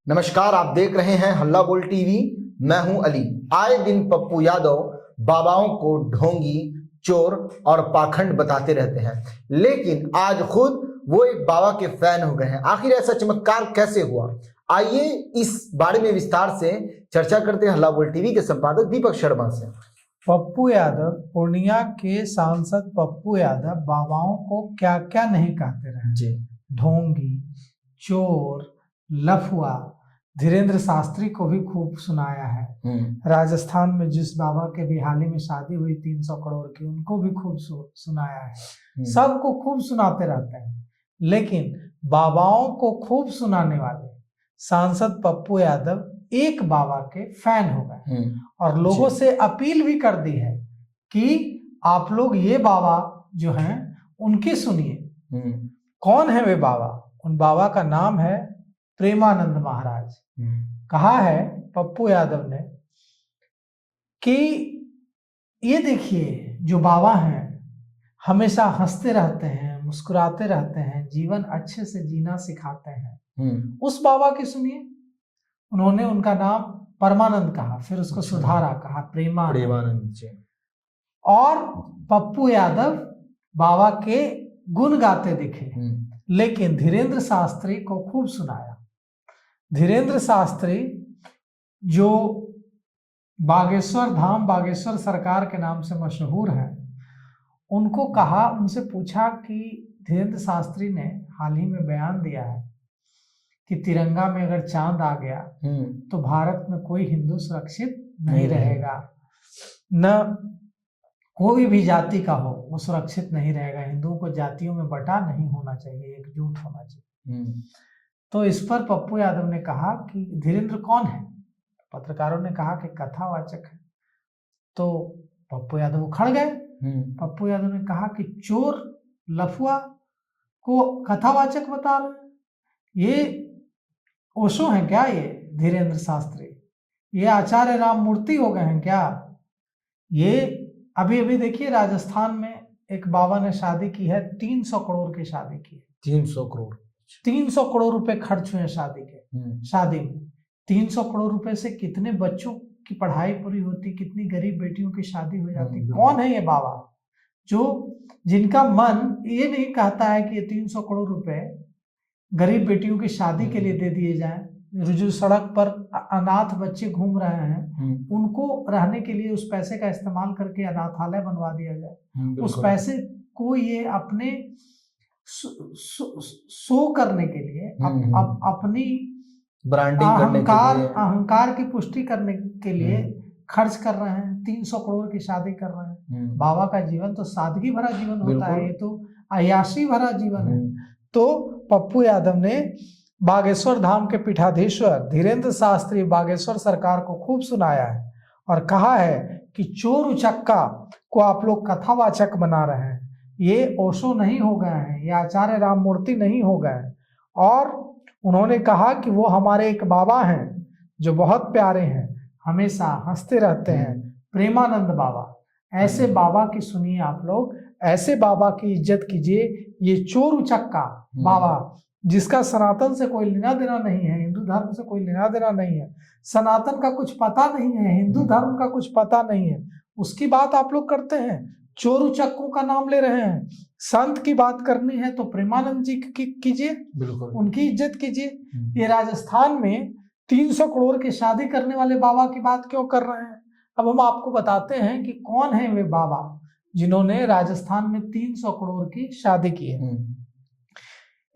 नमस्कार, आप देख रहे हैं हल्ला बोल टीवी। मैं हूं अली। आए दिन पप्पू यादव बाबाओं को ढोंगी, चोर और पाखंड बताते रहते हैं, लेकिन आज खुद वो एक बाबा के फैन हो गए हैं। आखिर ऐसा चमत्कार कैसे हुआ? आइए इस बारे में विस्तार से चर्चा करते हैं हल्ला बोल टीवी के संपादक दीपक शर्मा से। पप्पू यादव, पूर्णिया के सांसद पप्पू यादव बाबाओं को क्या क्या नहीं कहते रहे जी। ढोंगी, चोर, लफुआ। धीरेन्द्र शास्त्री को भी खूब सुनाया है। राजस्थान में जिस बाबा के भी हाल ही में शादी हुई 300 करोड़ की, उनको भी खूब सुनाया है। सबको खूब सुनाते रहते हैं, लेकिन बाबाओं को खूब सुनाने वाले सांसद पप्पू यादव एक बाबा के फैन हो गए और लोगों से अपील भी कर दी है कि आप लोग ये बाबा जो हैं उनकी सुनिए। कौन है वे बाबा? उन बाबा का नाम है प्रेमानंद महाराज। कहा है पप्पू यादव ने कि ये देखिए, जो बाबा हैं हमेशा हंसते रहते हैं, मुस्कुराते रहते हैं, जीवन अच्छे से जीना सिखाते हैं। उस बाबा की सुनिए। उन्होंने उनका नाम परमानंद कहा, फिर उसको सुधारा, कहा प्रेमानंद जी। और पप्पू यादव बाबा के गुण गाते दिखे, लेकिन धीरेन्द्र शास्त्री को खूब सुनाया। धीरेन्द्र शास्त्री जो बागेश्वर धाम, बागेश्वर सरकार के नाम से मशहूर है, उनको कहा, उनसे पूछा कि धीरेन्द्र शास्त्री ने हाल ही में बयान दिया है कि तिरंगा में अगर चांद आ गया तो भारत में कोई हिंदू सुरक्षित नहीं रहेगा, न कोई भी जाति का हो वो सुरक्षित नहीं रहेगा। हिंदुओं को जातियों में बटा नहीं होना चाहिए, एकजुट होना चाहिए। तो इस पर पप्पू यादव ने कहा कि धीरेन्द्र कौन है? पत्रकारों ने कहा कि कथावाचक है। तो पप्पू यादव उखड़ गए। पप्पू यादव ने कहा कि चोर, लफुआ को कथावाचक बता रहे, ये ओशो हैं क्या? ये धीरेन्द्र शास्त्री, ये आचार्य राममूर्ति हो गए हैं क्या? ये अभी अभी देखिए, राजस्थान में एक बाबा ने शादी की है, 300 करोड़ की शादी की है। 300 करोड़ रुपए खर्च हुए शादी में। 300 करोड़ रुपए से कितने बच्चों की पढ़ाई पूरी होती, कितनी गरीब बेटियों की शादी हो जाती। कौन है ये बाबा जिनका मन ये नहीं कहता है कि ये 300 करोड़ रुपए गरीब बेटियों की शादी के लिए दे दिए जाएं? जो सड़क पर अनाथ बच्चे घूम रहे हैं, उनको रहने के लिए उस पैसे का इस्तेमाल करके अनाथालय बनवा दिया जाए। उस पैसे को ये अपने शो करने के लिए, अपनी ब्रांडिंग अहंकार की पुष्टि करने के लिए खर्च कर रहे हैं। 300 करोड़ की शादी कर रहे हैं। बाबा का जीवन तो सादगी भरा जीवन होता है, ये तो अय्याशी भरा जीवन है। तो पप्पू यादव ने बागेश्वर धाम के पीठाधीश्वर धीरेन्द्र शास्त्री बागेश्वर सरकार को खूब सुनाया है और कहा है कि चोर उचक्का को आप लोग कथावाचक बना रहे हैं, ये ओशो नहीं हो गए हैं, ये आचार्य राममूर्ति नहीं हो गए। और उन्होंने कहा कि वो हमारे एक बाबा हैं जो बहुत प्यारे हैं, हमेशा हंसते रहते हैं, प्रेमानंद बाबा। ऐसे बाबा की सुनिए आप लोग, ऐसे बाबा की इज्जत कीजिए। ये चोर उचक्का बाबा, जिसका सनातन से कोई लेना देना नहीं है, हिंदू धर्म से कोई लेना देना नहीं है, सनातन का कुछ पता नहीं है, हिंदू धर्म का कुछ पता नहीं है, उसकी बात आप लोग करते हैं। चोर उचक्कों का नाम ले रहे हैं। संत की बात करनी है तो प्रेमानंद जी की कीजिए, उनकी इज्जत कीजिए। ये राजस्थान में 300 करोड़ की शादी करने वाले बाबा की बात क्यों कर रहे हैं? अब हम आपको बताते हैं कि कौन है वे बाबा जिन्होंने राजस्थान में 300 करोड़ की शादी की है।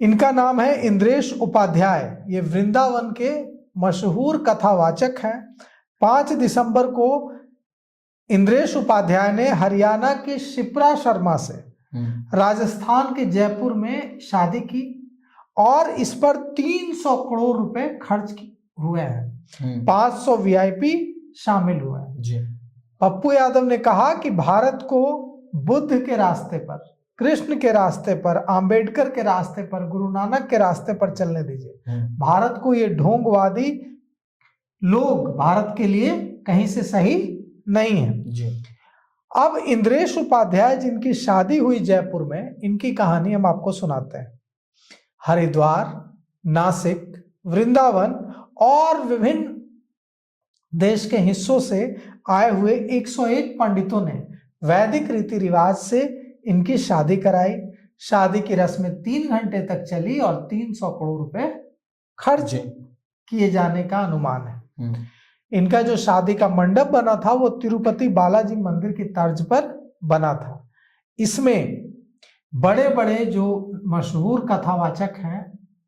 इनका नाम है इंद्रेश उपाध्याय। ये वृंदावन के मशहूर कथावाचक हैं। 5 दिसंबर को इंद्रेश उपाध्याय ने हरियाणा के शिप्रा शर्मा से राजस्थान के जयपुर में शादी की और इस पर 300 करोड़ रुपए खर्च हुए हैं। 500 वीआईपी शामिल हुए हैं। पप्पू यादव ने कहा कि भारत को बुद्ध के रास्ते पर, कृष्ण के रास्ते पर, अंबेडकर के रास्ते पर, गुरु नानक के रास्ते पर चलने दीजिए। भारत को ये ढोंगवादी लोग भारत के लिए कहीं से सही नहीं है। अब इंद्रेश उपाध्याय जिनकी शादी हुई जयपुर में, इनकी कहानी हम आपको सुनाते हैं। हरिद्वार, नासिक, वृंदावन और विभिन्न देश के हिस्सों से आए हुए 101 पंडितों ने वैदिक रीति रिवाज से इनकी शादी कराई। शादी की रस्में 3 घंटे तक चली और 300 करोड़ रुपए खर्च किए जाने का अनुमान है। इनका जो शादी का मंडप बना था वो तिरुपति बालाजी मंदिर की तर्ज पर बना था। इसमें बड़े बड़े जो मशहूर कथावाचक हैं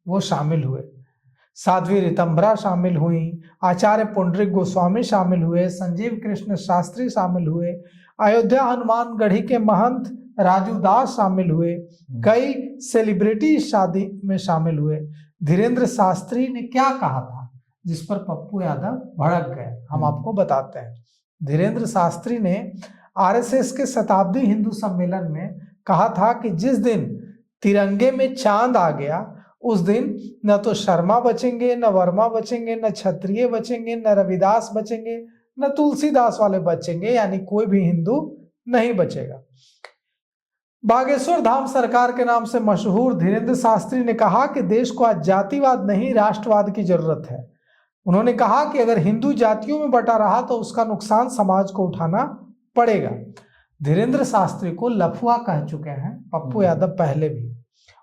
वो शामिल हुए। साध्वी ऋतंभरा शामिल हुई, आचार्य पुंडरीक गोस्वामी शामिल हुए, संजीव कृष्ण शास्त्री शामिल हुए, अयोध्या हनुमानगढ़ी के महंत राजू दास शामिल हुए, कई सेलिब्रिटी शादी में शामिल हुए। धीरेन्द्र शास्त्री ने क्या कहा था जिस पर पप्पू यादव भड़क गए, हम आपको बताते हैं। धीरेन्द्र शास्त्री ने आरएसएस के शताब्दी हिंदू सम्मेलन में कहा था कि जिस दिन तिरंगे में चांद आ गया उस दिन न तो शर्मा बचेंगे, न वर्मा बचेंगे, न क्षत्रिय बचेंगे, न रविदास बचेंगे, न तुलसीदास वाले बचेंगे, यानी कोई भी हिंदू नहीं बचेगा। बागेश्वर धाम सरकार के नाम से मशहूर धीरेन्द्र शास्त्री ने कहा कि देश को आज जातिवाद नहीं राष्ट्रवाद की जरूरत है। उन्होंने कहा कि अगर हिंदू जातियों में बटा रहा तो उसका नुकसान समाज को उठाना पड़ेगा। धीरेन्द्र शास्त्री को लफुआ कह चुके हैं पप्पू यादव पहले भी,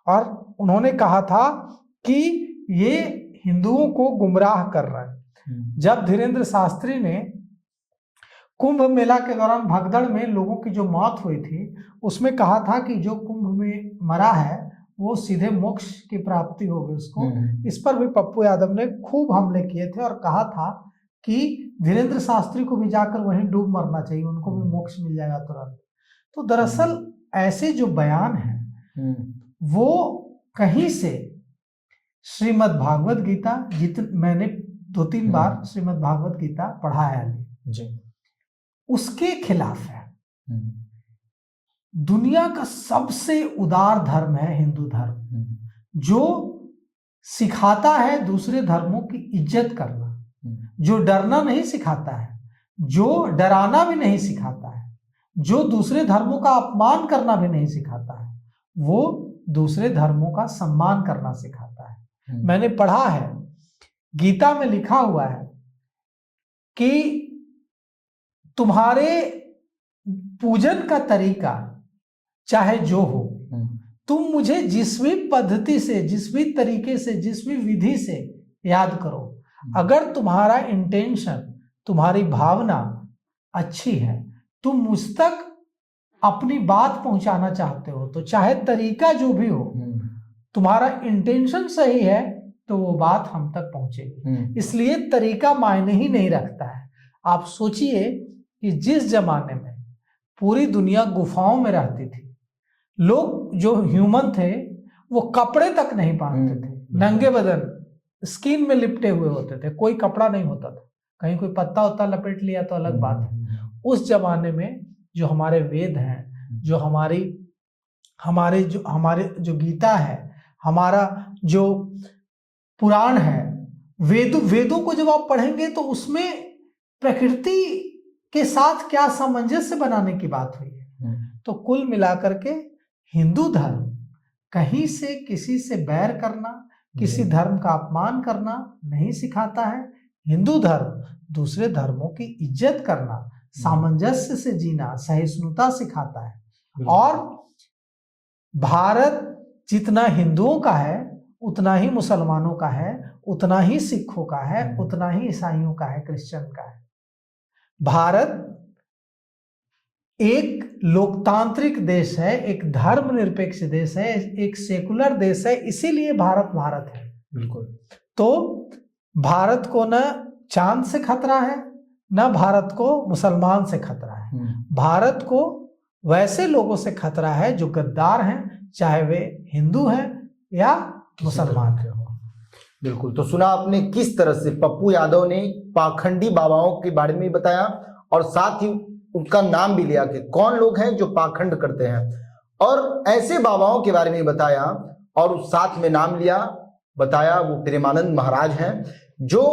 और उन्होंने कहा था कि ये हिंदुओं को गुमराह कर रहे हैं। जब धीरेन्द्र शास्त्री ने कुंभ मेला के दौरान भगदड़ में लोगों की जो मौत हुई थी उसमें कहा था कि जो कुंभ में मरा है वो सीधे मोक्ष की प्राप्ति होगी उसको, इस पर भी पप्पू यादव ने खूब हमले किए थे और कहा था कि धीरेन्द्र शास्त्री को भी जाकर वहीं डूब मरना चाहिए, उनको भी मोक्ष मिल जाएगा तुरंत। तो दरअसल ऐसे जो बयान हैं वो कहीं से श्रीमद् भागवत गीता, मैंने 2-3 बार श्रीमद् भागवत गीता पढ़ा है जी, उसके खिलाफ है। दुनिया का सबसे उदार धर्म है हिंदू धर्म, जो सिखाता है दूसरे धर्मों की इज्जत करना, जो डरना नहीं सिखाता है, जो डराना भी नहीं सिखाता है, जो दूसरे धर्मों का अपमान करना भी नहीं सिखाता है, वो दूसरे धर्मों का सम्मान करना सिखाता है। मैंने पढ़ा है गीता में लिखा हुआ है कि तुम्हारे पूजन का तरीका चाहे जो हो, तुम मुझे जिस भी पद्धति से, जिस भी तरीके से, जिस भी विधि से याद करो, अगर तुम्हारा इंटेंशन, तुम्हारी भावना अच्छी है, तुम मुझ तक अपनी बात पहुंचाना चाहते हो, तो चाहे तरीका जो भी हो, तुम्हारा इंटेंशन सही है तो वो बात हम तक पहुंचेगी। इसलिए तरीका मायने ही नहीं रखता है। आप सोचिए कि जिस जमाने में पूरी दुनिया गुफाओं में रहती थी, लोग जो ह्यूमन थे वो कपड़े तक नहीं पहनते थे, नंगे बदन स्किन में लिपटे हुए होते थे, कोई कपड़ा नहीं होता था, कहीं कोई पत्ता उत्ता लपेट लिया तो अलग बात है। उस जमाने में जो हमारे वेद हैं, जो हमारे जो गीता है, हमारा जो पुराण है, वेदों को जब आप पढ़ेंगे तो उसमें प्रकृति के साथ क्या सामंजस्य बनाने की बात हुई है। तो कुल मिलाकर के हिंदू धर्म कहीं से किसी से बैर करना, किसी धर्म का अपमान करना नहीं सिखाता है। हिंदू धर्म दूसरे धर्मों की इज्जत करना, सामंजस्य से जीना, सहिष्णुता सिखाता है। और भारत जितना हिंदुओं का है उतना ही मुसलमानों का है, उतना ही सिखों का है, उतना ही ईसाइयों का है, क्रिश्चियन का है। भारत एक लोकतांत्रिक देश है, एक धर्मनिरपेक्ष देश है, एक सेकुलर देश है, इसीलिए भारत भारत है। बिल्कुल। तो भारत को न चांद से खतरा है, न भारत को मुसलमान से खतरा है। भारत को वैसे लोगों से खतरा है जो गद्दार हैं, चाहे वे हिंदू हैं या मुसलमान हैं। बिल्कुल। तो सुना आपने किस तरह से पप्पू यादव ने पाखंडी बाबाओं के बारे में बताया और साथ ही उनका नाम भी लिया कि कौन लोग हैं जो पाखंड करते हैं, और ऐसे बाबाओं के बारे में बताया और साथ में नाम लिया, बताया वो प्रेमानंद महाराज हैं जो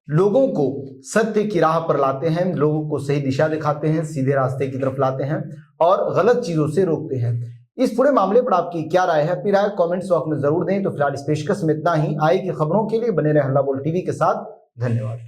लोगों को सत्य की राह पर लाते हैं, लोगों को सही दिशा दिखाते हैं, सीधे रास्ते की तरफ लाते हैं और गलत चीजों से रोकते हैं। इस पूरे मामले पर आपकी क्या राय है? अपनी राय कमेंट्स बॉक्स में जरूर दें। तो फिलहाल इस पेशकश में इतना ही। आए की खबरों के लिए बने रहे हल्ला बोल टीवी के साथ। धन्यवाद।